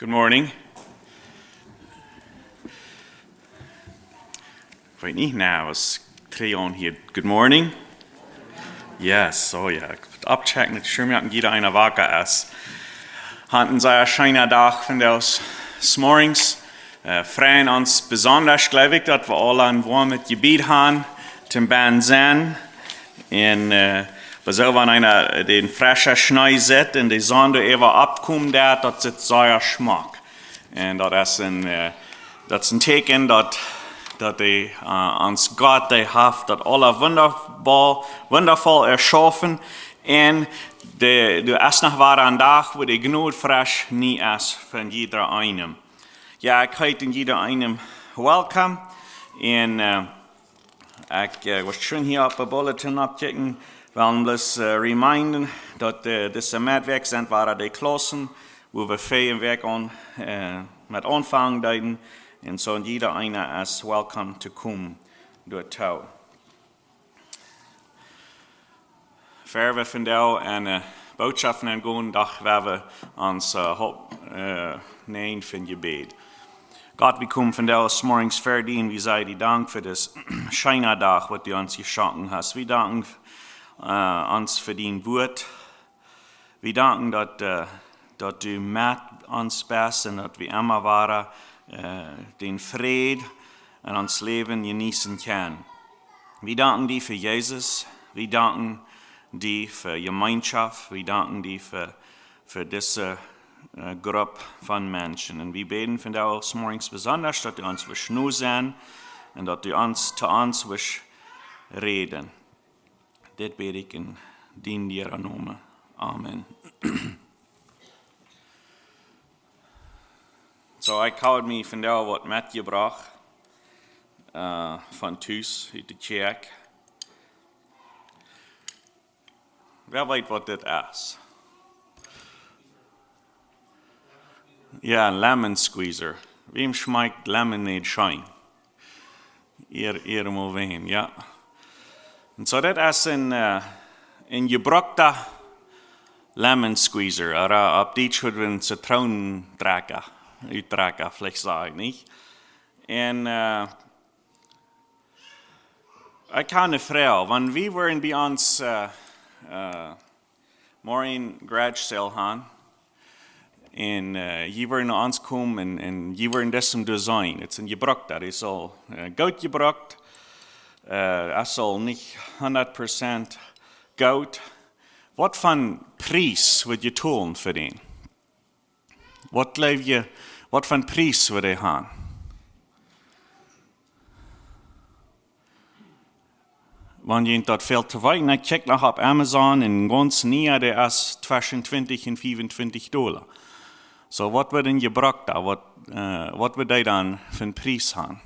Good morning. Ik weet niet nou, als Creon hier. Good morning. Yes, oh ja. Abchecken, het schirmt jeder einer wacker ist. Hatten sie ein schöner Tag von aus morgens. Freuen uns besonders, glaube ich, dass wir alle ein warmes Gebet haben, zum Band sein. Und wir so, wenn einer den frischen Schnee sieht und die Sonne über abkommt, das ist sehr Geschmack. Und das ist ein Teken, dass die uns Gott die hat, dass alle wundervoll erschaffen. Und du hast noch einen Tag, wo die Gnade frisch nie ist von jeder einem. Ja, ich heiße jeder einem welcome. Und ich was schön hier auf der Bulletin abchecken, weil bloß reminden, dass diese Mittwoch sind, waren die Klassen, wo wir viel Weg mit anfangen deuten. Und so jeder einer ist welcome to kommen dort. Für wir von da eine Botschaft gehen, doch werden wir uns nehmen für ein Gebet. Gott, wir kommen von da aus morgens verdienen, wir sei dir Dank für das schöne Tag, was du uns geschenkt hast. Wir danken uns für dein Wort. Wir danken, dass du mit uns bist und dass wir immer waren, den Frieden in uns Leben genießen können. Wir danken dir für Jesus. Wir danken dir für Gemeinschaft. Wir danken dir für diese Gruppe von Menschen. Und wir beten von dir aus morgens besonders, dass du uns nur sein und dass du zu uns reden. Das bete ich in deinem Namen. Amen. So, ich habe mir von dir was mitgebracht, von Thuis, in der Kirche. Wer weiß, was das ist? Ja, ein Lemon Squeezer. Wem schmeckt Lemonade schein? Ihr mal wem, ja. Und so, das ist ein gebrockter Lemon Squeezer. Oder auf Deutsch würde man Zitronendrecker, Utrecker vielleicht sagen, nicht? Und ich kann eine Frau, wenn wir waren bei uns morgen Garage Sale haben, und je waren nach uns kommen und je waren das zum Design. Es ist ein gebrockter, das ist all gut gebrockt. Es soll nicht 100% gut. Was für ein Preis wird ihr tun für den? Was für ein Preis wird ihr haben? Wenn ihr dort viel zu weit, dann checkt noch auf Amazon und ganz näher, der ist zwischen 20 und $25. So, was wird denn gebraucht da? Was wird ihr dann für einen Preis haben?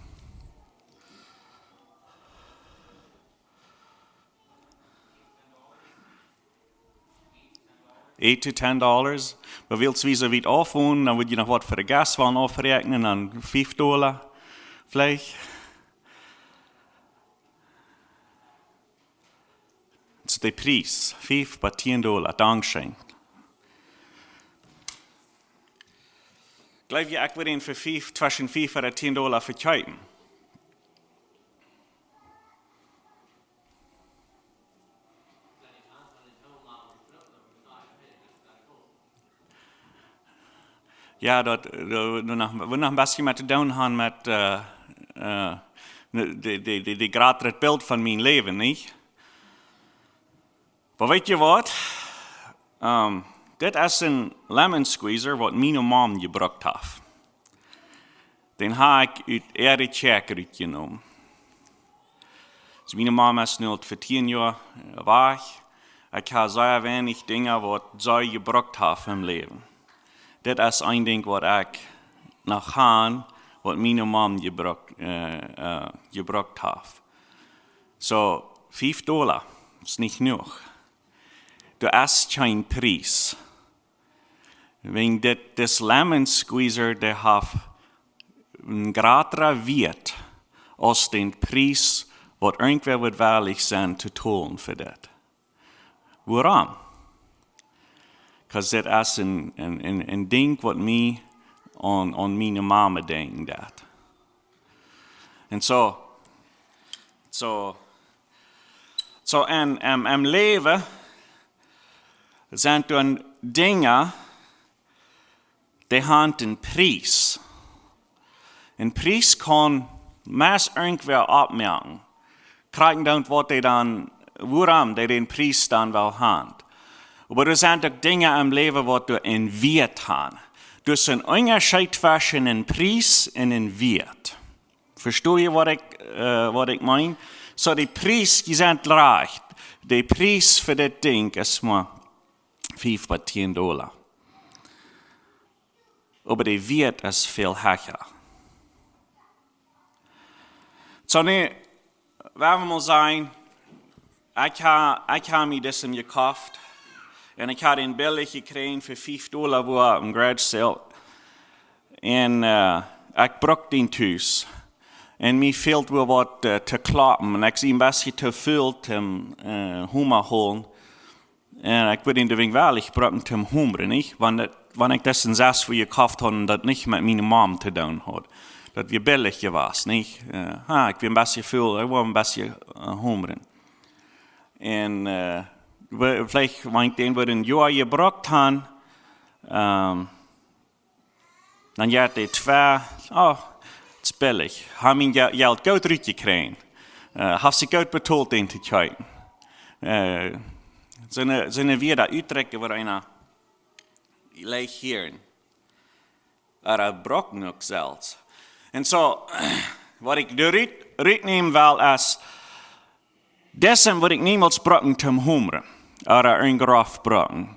$8 to $10. Aber willst du so weit aufwohnen, dann würde ich noch was für den Gas aufrechnen, dann $5 vielleicht. Das ist der Preis, $5 bei $10, Dankeschön. Glaube ich würde ihn für zwischen $5 oder $10 verkaufen. Ja, wir noch ein bisschen mit zu tun haben mit die gerade das Bild von meinem Leben, nicht? Aber weißt du was? Das ist ein Lemon Squeezer, was meine Mom gebraucht hat. Den habe ich aus ihrer Kirche genommen. Meine Mom ist nur für 10 Jahre weg. Ich habe sehr wenig Dinge, die sie gebraucht hat im Leben. Das ist ein Ding, was ich noch habe, was meine Mom gebraucht hat. So, $5 ist nicht genug. Du hast keinen Preis. Wenn das Lemon Squeezer, der hat einen größeren Wert als den Preis, was irgendwer wird wahrlich sein, zu tun für das. Warum? Because das ist ein Ding, was mich an meine Mama denken dat. Und so im Leben sind dann Dinge, die haben einen Preis. Ein Preis kann meist irgendwer abmerken. Kriegen dann, woran die den Preis dann will haben. Aber das sind auch Dinge im Leben, die du in Viet haben. Du hast einen Unterschied zwischen einem Preis und einem Viet. Versteht ihr, was ich meine? So, die Preis, die sind leicht. Der Preis für das Ding ist mal $5 bis $10. Aber der Viet ist viel höher. So, ne, werden wir mal sagen, ich habe mir das gekauft. Und ich habe den billig gekriegt für $5, wo er im Garage Sale. Und ich brauche den Tuss. Und mir fehlt wohl was zu klappen. Und ich sehe ein bisschen zu viel zum Hummer holen. Und ich würde ihn deswegen weil ich brauche ihn zum Hummer, nicht? Wenn ich das in Sass, wo ich gekauft habe, und das nicht mit meiner Mom zu tun hat. Das wir billig gewesen, nicht? Ich bin ein bisschen viel, ich will ein bisschen Hummer. Und vielleicht, wenn ich den ein Jahr gebraucht habe, dann hat die zwei, das ist billig, haben ihn Geld gut zurückgekriegt. Haben sie gut betalt, den zu kaufen. So eine wieder Utrecht, wo einer leicht hier, er braucht noch selbst. Und so, was ich rücknehmen will, ist, dessen würde ich niemals brauchen zum Hummer oder ein Graf brauchen.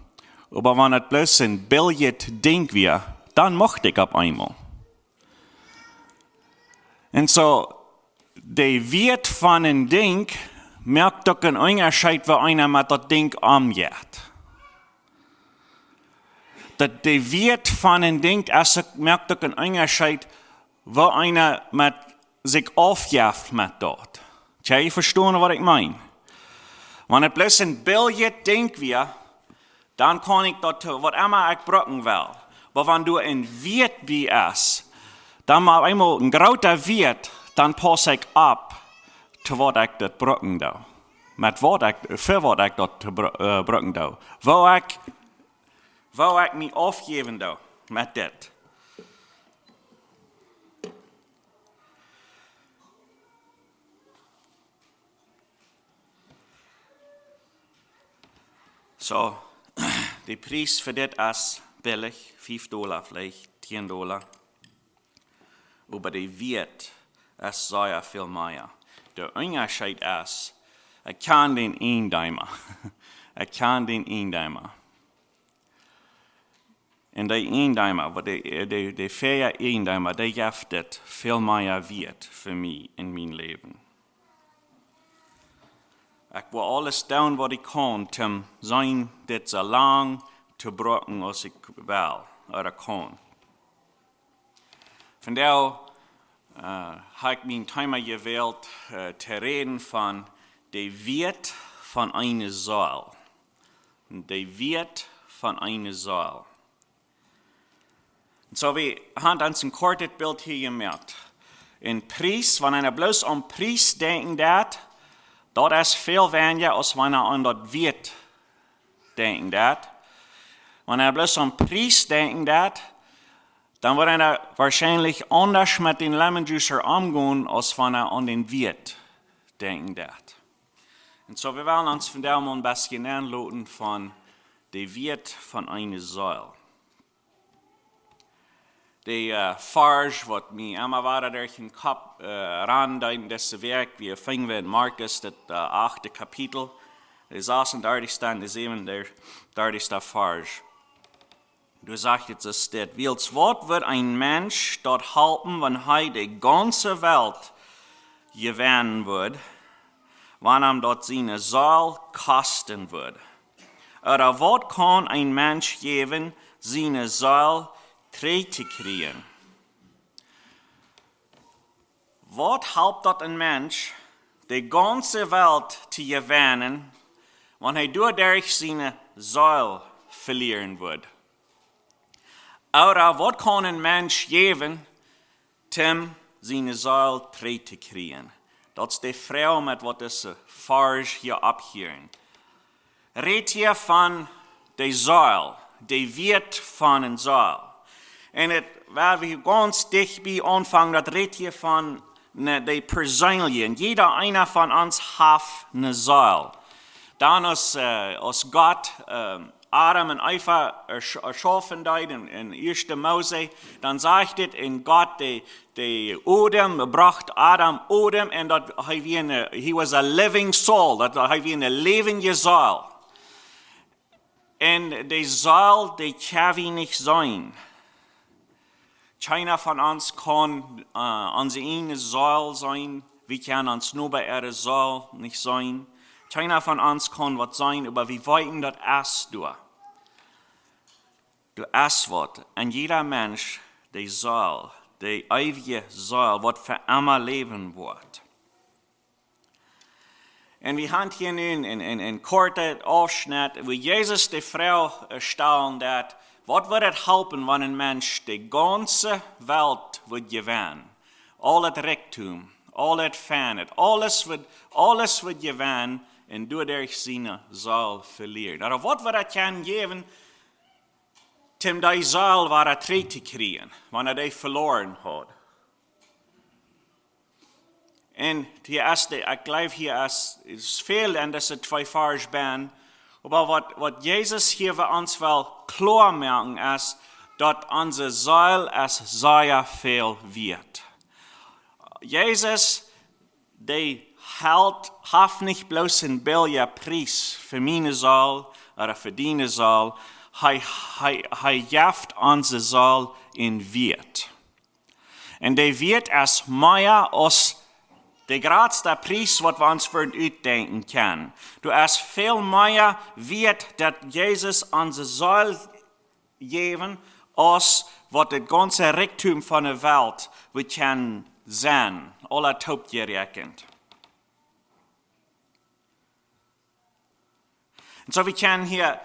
Aber wenn es bloß ein Billett-Ding wäre, dann mochte ich auf einmal. Und so, der Wert von einem Ding merkt doch einen Unterschied, wenn einer mit das Ding umgeht. Der Wert von einem Ding merkt doch einen Unterschied, wo einer mit sich aufjagt mit dort. Kann ihr verstehen, was ich meine? Wenn es bloß ein Billett-Ding wäre, dann kann ich dort, was immer ich brauchen will. Aber wenn du ein Viet bist, dann mal einmal ein großer Viet, dann passe ich ab, zu was ich dort brauchen will. Mit für was ich dort brauchen will. Wo ich mich aufgeben will mit das. So, der Preis für das ist billig, $5 vielleicht, $10. Aber der Wert ist sehr viel mehr. Der Unterschied ist, ich kann den Eindämmer. Ich kann den Eindämmer. Und der Eindämmer, der faire Eindämmer, der gibt viel mehr Wert für mich in meinem Leben. Ich will alles tun, was ich kann, um sein, das so lang zu brauchen, als ich will oder kann. Von daher habe ich mein Thema gewählt, zu reden von der Wert von einer Seel. Der Wert von einer Seel. Und so, wir haben uns ein kurzes Bild hier gemerkt. Ein Preis, wenn einer bloß an Preis denken hat, das ist viel weniger, als wenn er an das Wert denken hat. Wenn er bloß an Preis denken hat, dann wird er wahrscheinlich anders mit den Lemon Juicer umgehen, als wenn er an den Wert denken hat. Und so, wir wollen uns von der mal ein bisschen lernen von dem Wert von einer Seel. Die Farge, was mir immer war, durch den Kopf ran, das Werk, wir fangen in Markus, das 8. Kapitel, das 36. und 37. Farge. Du sagst jetzt, es steht, welches Wort wird ein Mensch dort halten, wenn er die ganze Welt gewinnen wird, wenn er dort seine Seel kosten wird? Oder was kann ein Mensch geben, seine Seel zu kriegen? Was hilft dort ein Mensch, die ganze Welt zu gewinnen, wenn er durch seine Seel verlieren wird? Oder wat kan een mens geven, tem zijn ziel terug te krijgen? Dat is de vrouw met wat deze farge hier abhieren. Redt hier van de ziel, de Viet van een ziel. En waar we ganz dichtbij aanvangen, dat redt hier van de persoonlijke. Jeder einer van ons heeft een ziel. Dan als God Adam en Eva erschaffen deed in 1. Mose, dan zegt het in God, de Odem bracht Adam Odem en dat he was a living soul, dat hij weer een levende ziel. En de ziel, die kan we niet zijn. Keiner van ons kan onze ene ziel zijn, we kunnen ons nur bij ihre ziel niet zijn. Keiner van ons kan wat zijn, maar we weten dat es door. Du es wat. En jeder mens, die ziel, die eeuwige ziel, wat voor immer leven wordt. En we gaan hier nu in korte afschnitt, wo Jezus de vrouw stellen dat, wat wordt het helpen wanneer een mens de ganze wereld wordt gewinnen? Al het rijkdom, al het fijn, alles wordt gewinnen en doordat zijn ziel verliert. Nou, wat wordt het kan geven, om die ziel weer terug te krijgen, wanneer hij verloren had? En hier is ik geloof hier is veel en dat is twee vers ben. Maar wat Jezus hier voor ons wil klaarmaken is, dat onze ziel is zeer veel wird. Jezus, die heeft niet bloos een billige prijs voor mijn ziel of voor die ziel. Hij geeft onze ziel in Viet. En die Viet is meer als de grootste prijs wat we ons voor uitdenken kunnen. Du is veel meer Viet dat Jezus onze ziel geven als wat het ganze rijkdom van de wereld we kunnen zijn. Alle top gerekend. En zo we kunnen hier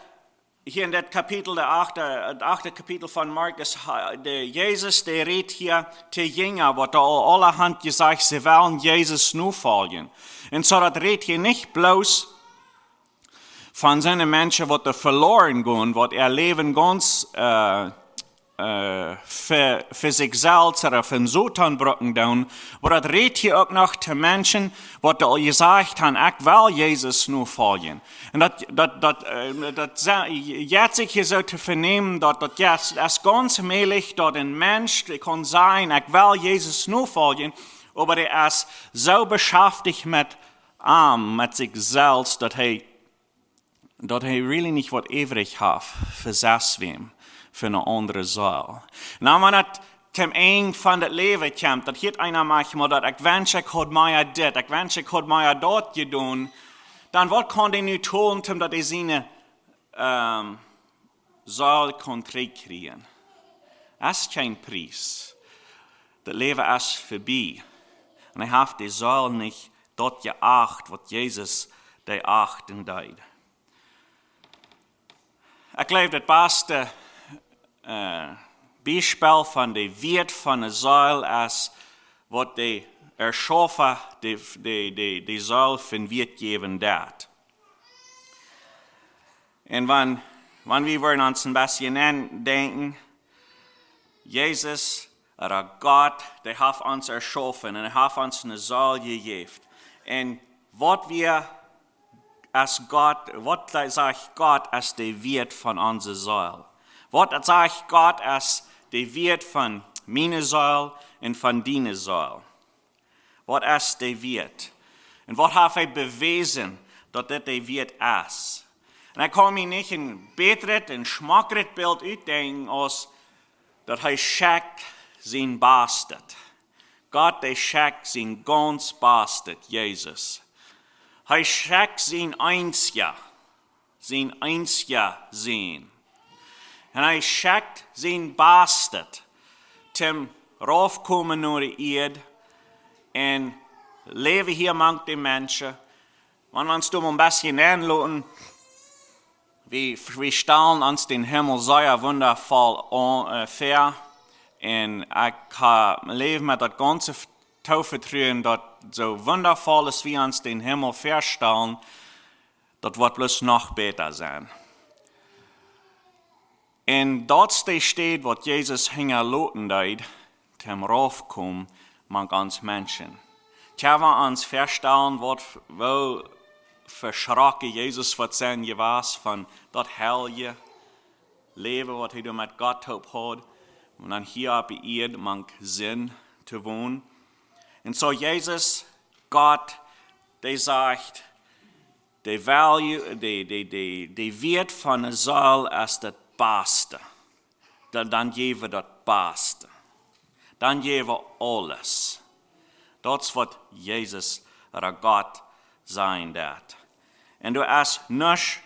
in dat kapitel, het achte kapitel van Markus, Jezus die redt hier te Jünger, wat allerhand gezegd, ze willen Jezus nu volgen. En zo dat redt hier niet bloos van zijn mensen, wat er verloren gaan, wat leven ganz voor zichzelf of in Satan brokken doen, maar dat redt hier ook nog te mensen, wat al gezegd hebben, ik wil Jezus nu volgen. En dat jetzt zich hier zo te vernemen, dat is ganz möglich, dat een mens kan zijn, ik wil Jezus nu volgen, maar hij is zo beschäftigt met zichzelf, dat hij really niet wat ewig heeft voor zichzelf. Voor een andere ziel. Nou, wanneer het ten eind van het leven komt, dat heeft einer manchmal dat ik wens ik had mij dit, ik wens ik had mij dat gedaan, dan wat kan hij nu doen, omdat hij zijn ziel kan terugkrijgen? Dat is geen prijs. Het leven is voorbij. En hij heeft die ziel niet dat geacht, wat Jezus die achten deed. Ik geloof dat beste Beispiel van de Viet van de ziel is wat de erschaffen de ziel van Viet geven dat. En wanneer we ons een beetje denken, Jezus, God, die heeft ons erschaffen en hij heeft ons een ziel gegeven. En wat zegt God als de Viet van onze ziel? Wat zegt God als de Viet van mijn ziel en van die ziel? Wat is de Viet? En wat heeft hij bewezen dat dit de Viet is? En ik kan me niet een beter en smakkerig beeld uitdenken als dat hij schakt zijn bastard. God die schakt zijn gans bastard, Jezus. Hij schakt zijn einzige zijn. En hij schakt zijn bastard om raufkomen naar de eerd en leven hier among de mensen. Wanneer we ons een beetje aanlaten, wir stellen uns den Himmel sehr wundervoll vor. Und ich kann leben mit das ganze Vertrauen, das so wundervoll ist, wie uns den Himmel vorstellen, das wird bloß noch besser sein. Und dort steht, was Jesus hinterlassen hat, zum Raufkommen, man ganz Menschen. Tja, wir uns vorstellen, wo verschrocken Jesus wird sein, was von das heilige Leben, was er mit Gott hat, und dann hier auf der Erde man Sinn zu wohnen. Und so Jesus, Gott, der sagt, der Wert von der Seel ist das Beste. Dann geben wir das Beste. Dann geben wir alles. Das wird Jesus oder Gott sein wird. Und du hast nicht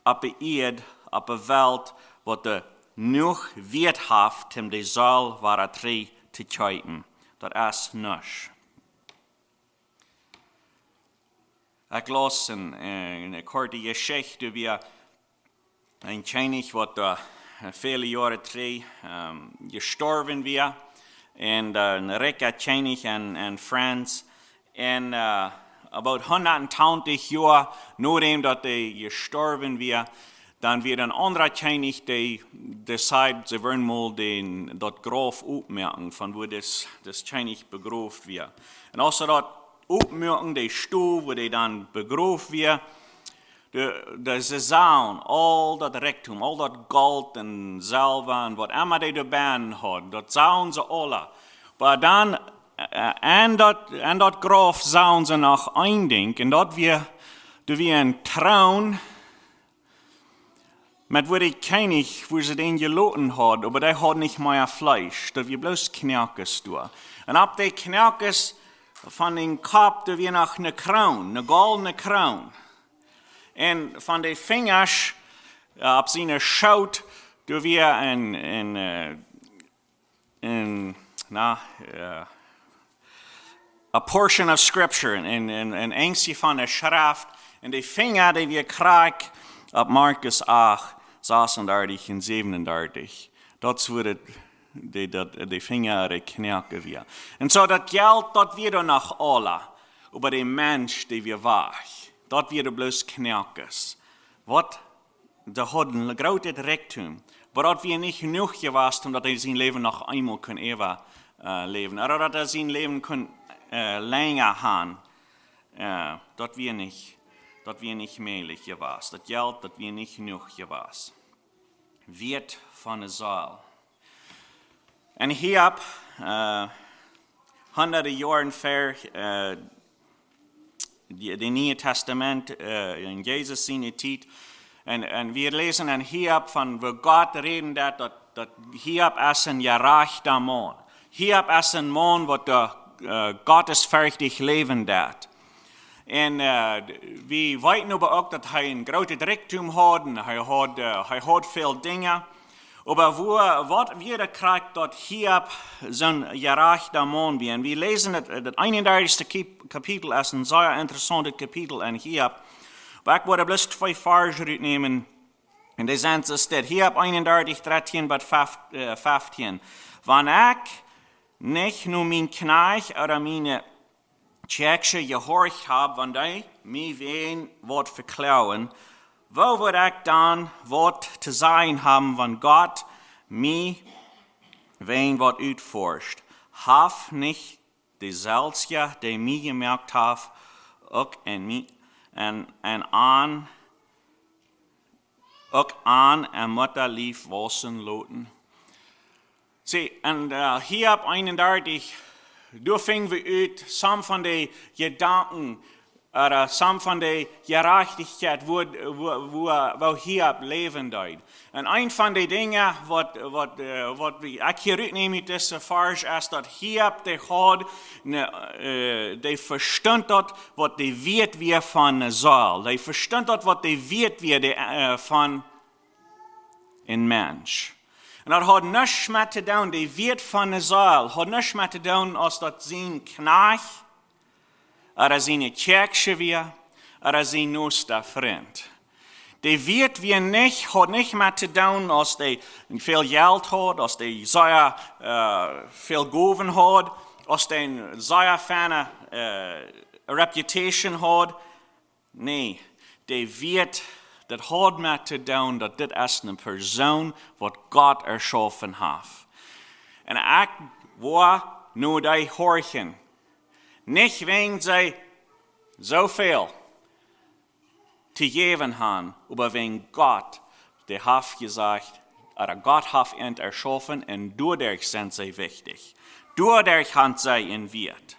auf der Erde, auf der Welt, wo du noch Wert hast, um die Seel war zu kaufen. Das ist nicht. Ich las eine kurze Geschichte, wie ein König, der viele Jahre gestorben war. Und ein reicher König in Franz. Und about 120 Jahre nachdem er gestorben war, dann wird ein anderer König, der decide, sie wollen mal das Grab aufmerken, von wo das König begraben wird. Und außer das aufmerken, der Stuhl, wo der dann begraben wird, der Saison, all das Reichtum, all das Gold und Silber und was immer die dabei hat, das sahen sie alle. Aber dann, an das Grab sahen sie noch ein Ding, und dort wie ein Traum, mit wo der König, wo sie den gelassen hat, aber der hat nicht mehr Fleisch, da wir bloß Knirkes da. Und ab der Knirkes von den Kopf, da wir noch eine Krone, eine goldene Krone. Und von den Fingern, ab seiner Schaut, da wir a portion of Scripture, ein Ängste von der Schrift, und die Finger, die wir kriegen, ab Markus 8, 36 und 37. Dort wurde die Finger geknackt wir. Und so das Geld, dort wird noch alle, über den Mensch, der wir waren. Dort wird bloß knackes. Was? Da hat ein großes Reichtum. Aber dort wir nicht genug gewesen, dass er sein Leben noch einmal leben. Oder dass er sein Leben länger haben. Dort wir nicht mählich gewesen. Das Geld, das wir nicht genug gewesen. Viet von der Seel. Und hier hunderte Jahre vor das Neue Testament in Jesus seine Zeit. Und wir lesen dann hier von, wo Gott reden, dass hier ist ein gerechter Mann. Hier ist ein Mann, wo gottesfürchtig leben wird. Und wir wissen aber auch, dass er ein großes Reichtum hat, und er hat viele Dinge. Aber was wir kriegt, dort hier so ein gerechter Mann wie. Und wir lesen das 31. Kapitel, ist ein sehr interessantes Kapitel, und hier. Aber ich wollte bloß 2 Verse nehmen, und die sind es steht, hier 31, 13 bis 15. Wenn ich nicht nur mein Knecht oder meine Tschechen gehorcht habe, wenn die mich wen Wort verklauen, wo wird ich dann Wort zu sein haben, wenn Gott mich wen Wort utforscht? Haf nicht die Selzia, die mich gemerkt hat, auch in mich, und an Mutterlief wassen loten. Sie, und hier ab 31, da fingen wir ut, some von den Gedanken, oder some von der Gerechtigkeit, wo hier leben dort. Und ein von den Dingen, was ich hier nehme, das Vers ist, dass hier die verstand dort, was die wird wir von Seel. Die verstand dort, was die wird wir von ein Mensch. Und das hat nichts mehr zu tun, die wird von Seel, hat nichts mehr zu tun, als das sein Knecht, oder seine Kirche wir, oder sein neuester Freund. Die Viet wie nicht, hat nicht mehr zu tun, als die viel Geld hat, als die sehr viel Goven hat, als die sehr feine Reputation hat. Nee, die Viet, das hat mehr zu tun, dass das ist eine Person, die Gott erschaffen hat. Und ich war nur die horchen. Nicht wegen sie so viel zu geben haben, aber wegen Gott, der hat gesagt, oder Gott hat ihn erschaffen und dadurch sind sie wichtig. Dadurch haben sie in Viet.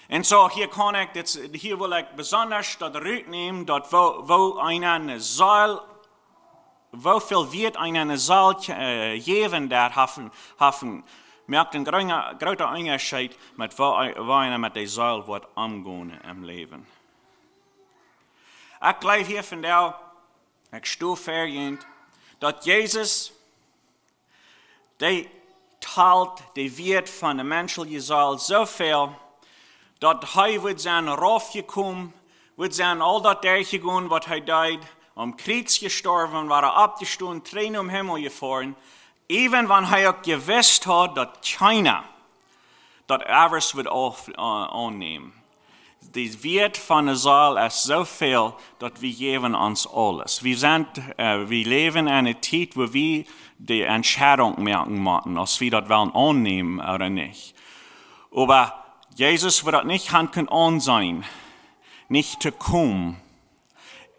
Und so hier will ich besonders das rücknehmen, dort wo eine Säule, wo viel Viet eine Säule geben, der haben merkt einen großen Unterschied mit wo einer mit der Säule wird umgehen im Leben. Ich glaube hier von der, ich stehe verjährt, dass Jesus, der teilt die Viet von der menschlichen Säule so viel, dass er wird sein raufgekommen, wird sein all das durchgegangen, was er deed, am Kreuz gestorben, war abgestoßen, Tränen Himmel gefahren, even wenn er auch gewusst hat, dass keiner das etwas wird annehmen. Die Wert von der Saal ist so viel, dass wir geben uns alles. Wir leben in einer Zeit, wo wir die Entscheidung merken müssen, ob wir das wollen annehmen oder nicht. Aber Jesus wird das nicht an sein, nicht zu kommen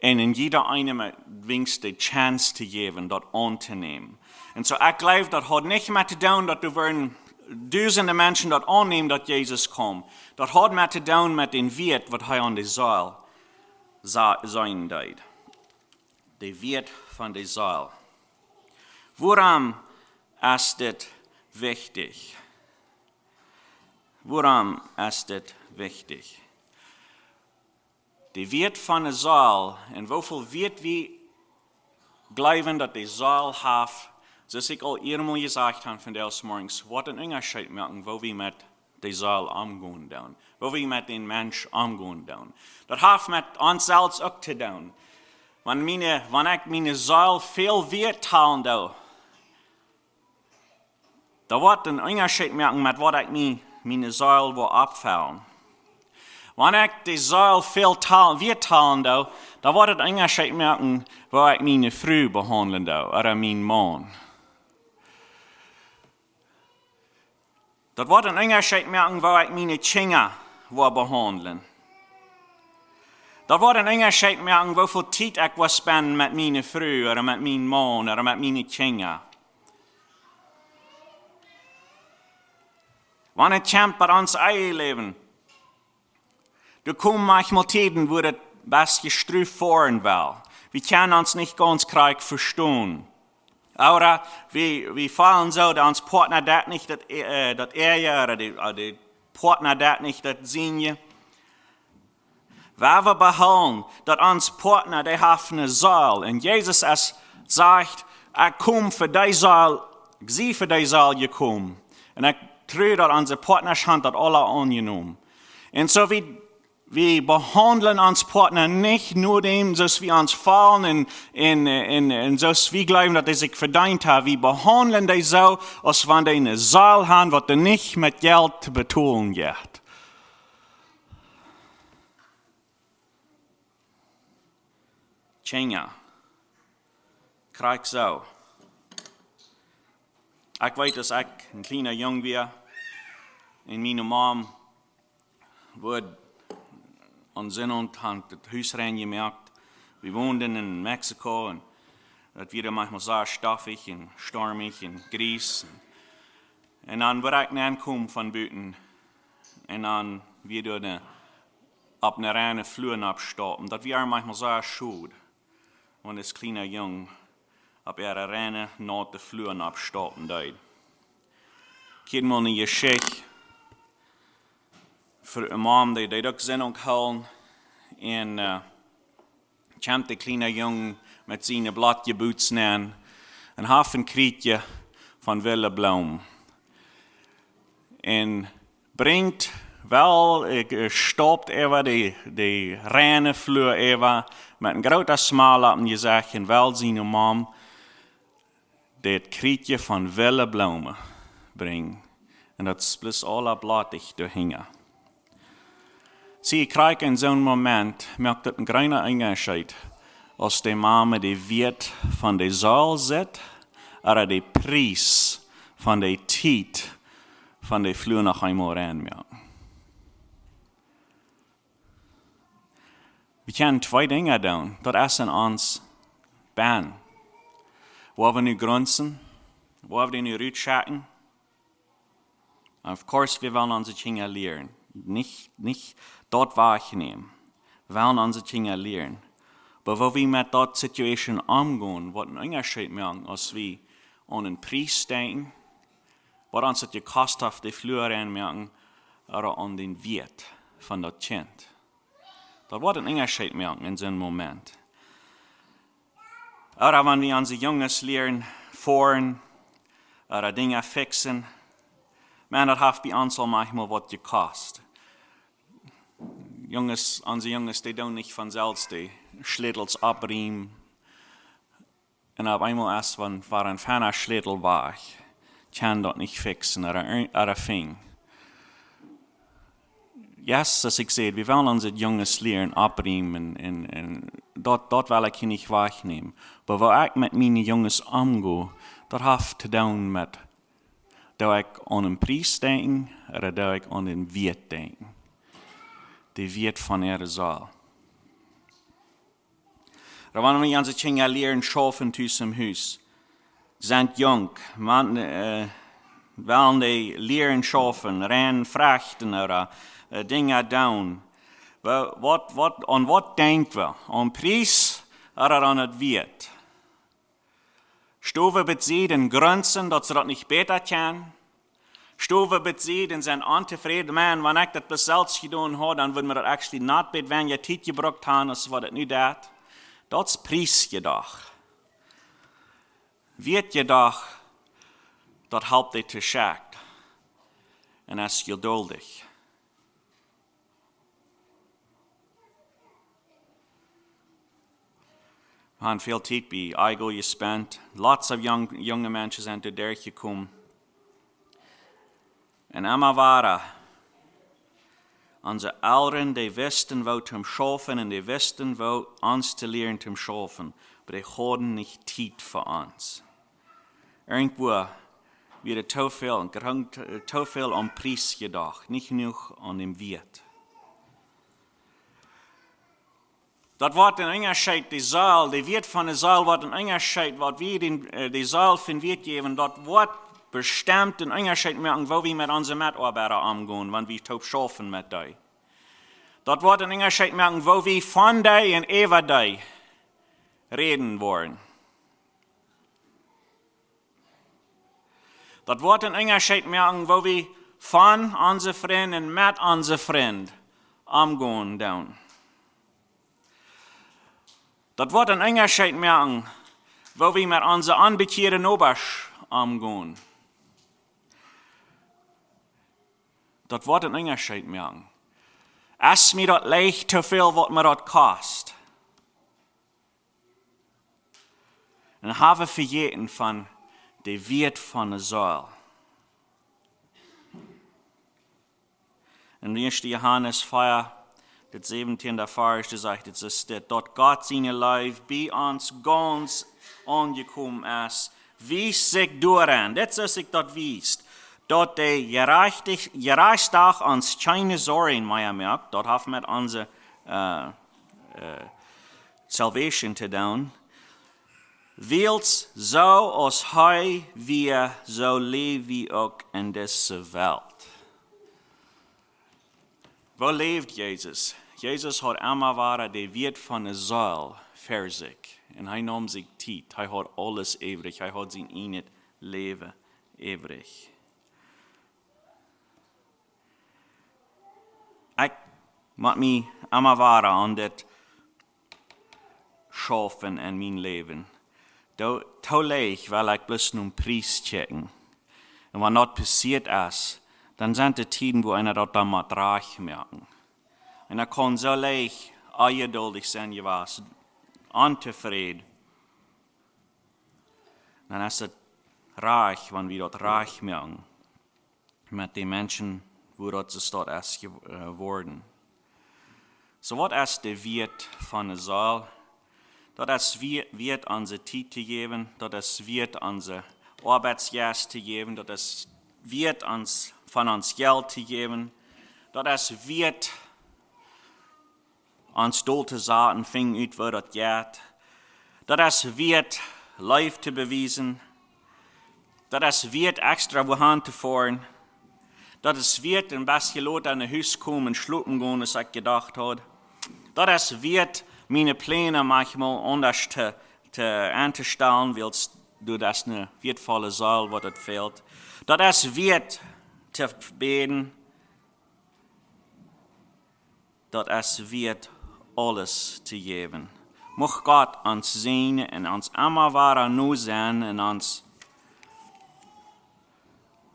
und in jeder einem die Chance zu geben, das anzunehmen. Und so ich glaube, das hat nicht mehr zu tun, dass du werden Dutzende Menschen das annehmen, dass Jesus kommt. Das hat mehr zu tun mit dem Viet, was er an der Säule sein wird. Der Viet von der Säule. Woran ist das wichtig? Woran ist das wichtig? Der Viet von der Säule, und wofür wird wir glauben, dass die Säule hat, so ich auch einmal gesagt habe von des Morgens, was ein Unterschied machen, wo wir mit der Säule umgehen, wo wir mit den Menschen umgehen. Das hat mit uns selbst auch zu tun. Wenn ich meine Säule viel Wert teilen, da wird ein Unterschied machen, mit was ich meine Säule abfallen. Wenn ich die Säule viel Wert teilen, da wird ein Unterschied machen, wo ich meine Frau behandeln, oder meinen Mann. Das wird ein Unterschied machen, wo ich meine Kinder behandeln. Das wird ein Unterschied machen, wie viel Zeit ich spenden mit meiner Frau oder mit meinem Mann oder mit meinen Kindern. Wenn es kommt bei uns Leben, da kommen manchmal Zeiten, wo das was gestrüft fahren will. Wir können uns nicht ganz korrekt verstehen. Oder wir fallen so, dass uns Partner das nicht, das oder die Partner das nicht, das sehen. Weil wir behalten, dass uns Partner, die haben eine Säule. Und Jesus sagt, ich komme für die Säule, ich sehe für die Säule gekommen. Und ich traue, dass unsere Partner haben das alle angenommen. Und so wir behandeln uns Partner nicht nur dem, dass wir uns fallen und dass wir glauben, dass sie sich verdient haben. Wir behandeln die so, als wenn die eine Säule haben, was nicht mit Geld zu betonen geht. Tjenja, krieg so. Ich weiß, dass ich ein kleiner Junge war und meine Mom wurde an Sinn und hat das Haus reingemerkt. Wir wohnten in Mexiko und das wurde manchmal sehr staffig und stormig und grieß. Und dann wurde ich angekommen von Büten und dann wieder auf eine reine Flur abstoppen. Das war manchmal sehr schön, wenn das kleine Junge auf ihre reine nach der Flur abstoppen dort. Ich habe mal eine Geschichte für eine Mom, die auch Sendung holen. Und kommt der kleine Junge mit seinen Blattgebützen an, ein Hafenkrietje von wilde Blumen. Und bringt wel stopt over die reine vloer over, met een grote smaal op en je zegt, en wel zijn mom, dat krietje van wille bloemen brengt. En dat is plus alle blattig doorhingen. Zie, ik krijg in zo'n moment, merkt dat een kleine onderscheid, als de mama die Viet van de Seel zit, oder de prijs van de tijd van de vloer nog eenmaal aanmerken. We kunnen twee dingen doen. Dat is in ons baan. Waar we nu grunzen, waar we nu uitschatten. Of course, wir wollen unsere Dinge lernen. Nicht dort wahrnehmen. Wir wollen unsere Dinge lernen. Aber wo wir mit dort Situation umgehen, wird ein Unterschied machen, als wir an einen Preis denken, was uns das gekostet hat, die Flur anmerken, oder an den Wert von das Kind. Das wird ein Unterschied machen in so einem Moment. Oder wenn wir unsere Jungs lernen, fahren, oder Dinge fixen, man, das hat bei uns auch manchmal was gekostet. Unsere Jungs, die tun nicht von selbst, die Schlittels abriemen. Und auf einmal erst, wenn ein feiner Schlittel war, kann das nicht fixen oder fing. Yes, das ich sehe, wir wollen unsere Jungs lernen, abriemen und dort will ich nicht wahrnehmen. Aber wo ich mit meinen Jungs umgehe, das hat zu tun mit, da ich an den Preis denke oder da ich an den Viet denke. Die Viet von ihrer Seel. Da wollen wir unsere Kinder lernen, schaffen zum Haus. Sie sind jung, wollen die lernen, schaffen, rennen, frachten oder Dinge tun. An was denken wir? An Preis oder an das Viet? Stuwe bezieht in Grenzen, dass sie das nicht besser kann. Stuwe bezieht in sein unzufrieden, man, wenn ich das bis selbst getan habe, dann würden wir das actually nicht bet, wenn ihr Zeit gebraucht haben, das war das nicht das. Das ist Preis jedoch. Wird jedoch, das helpt dich zu schackt. Und das ist geduldig. Wir haben viel Zeit bei Eigo gespent. Lots of junge Menschen sind durchgekommen. Und immer waren unsere Eltern, die wussten, wo zum Schaffen und die wussten, wo uns zu lernen zum Schaffen. Aber die hatten nicht Zeit für uns. Irgendwo wird zu viel am Preis gedacht, nicht genug an dem Wert. Das wird ein Unterschied, die Seel, die Wert von der Seel wird ein Unterschied, was wir die Seel von Wert geben, das wird bestimmt ein Unterschied machen, wo wir mit unseren Mitarbeitern umgehen, wenn wir taub schaffen mit dir. Das wird ein Unterschied machen, wo wir von dir und über dir reden wollen. Das wird ein Unterschied machen, wo wir von unseren Freunden und mit unseren Freunden umgehen. Das wird ein Unterschied machen, wo wir mit unseren anbekehrten Obersch umgehen. Das wird ein Unterschied machen. Es mir das leicht zu viel, was mir das kostet. Und habe vergessen von der Wert von der Seel. In 1. Johannes 4, das 17. Vers, sagt es, dass Gott seine Liebe bei uns ganz angekommen ist, wie sich durchrennt. Das ist, sich das wisst. Dass der Gerechtstag uns keine Sorgen mehr macht, dort haben wir unsere Salvation zu tun. Wils so als wir, so leben wir auch in dieser Welt. Wo lebt Jesus? Jesus hat immer wieder die Wert von der Seel für sich. Und er nahm sich Zeit. Er hat alles übrig. Er hat sein eigenes Leben übrig. Ich mag mich immer wieder an das schaffen in mein Leben. Da leicht, weil ich bloß einen Preis checken. Und wenn das passiert ist, dann sind die Tiden, wo einer dort dann mal reich merken. Einer kann so leicht ungeduldig sein, was unzufrieden. Dann ist es reich, wenn wir dort reich merken. Mit den Menschen, wo dort es dort erst geworden. So was ist der Wert von der Seel? Das ist Wert unsere Zeit zu geben, das ist Wert unsere Arbeitsjahr zu geben, das ist Wert von uns Geld zu geben, das ist Wert uns dolte Saaten fing ut, wo das geht, das ist Wert live zu beweisen, das ist Wert extra wohin zu fahren, das ist Wert ein bisschen Leute an ein Haus kommen und schlucken gehen, als ich gedacht habe, das ist Wert meine Pläne manchmal anders zu anzustellen, weil du das eine wertvolle Saal, was das fehlt. Das ist wert zu beten. Das ist wert, alles zu geben. Mocht Gott uns sehen und uns immer weiter nur sehen und uns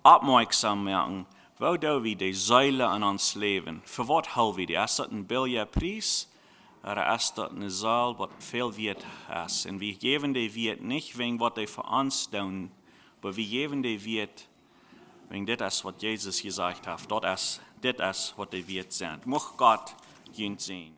aufmerksam machen, wo wir die Säule in uns leben. Für was halten wir die? Ist das ein billiger Preis? Oder ist das eine Saal, was viel wert ist? Und wir geben die Wert nicht wegen was die für uns tun, aber wir geben die Wert wegen das, was Jesus gesagt hat. Das ist, was die Wert sind. Mocht Gott ihn sehen.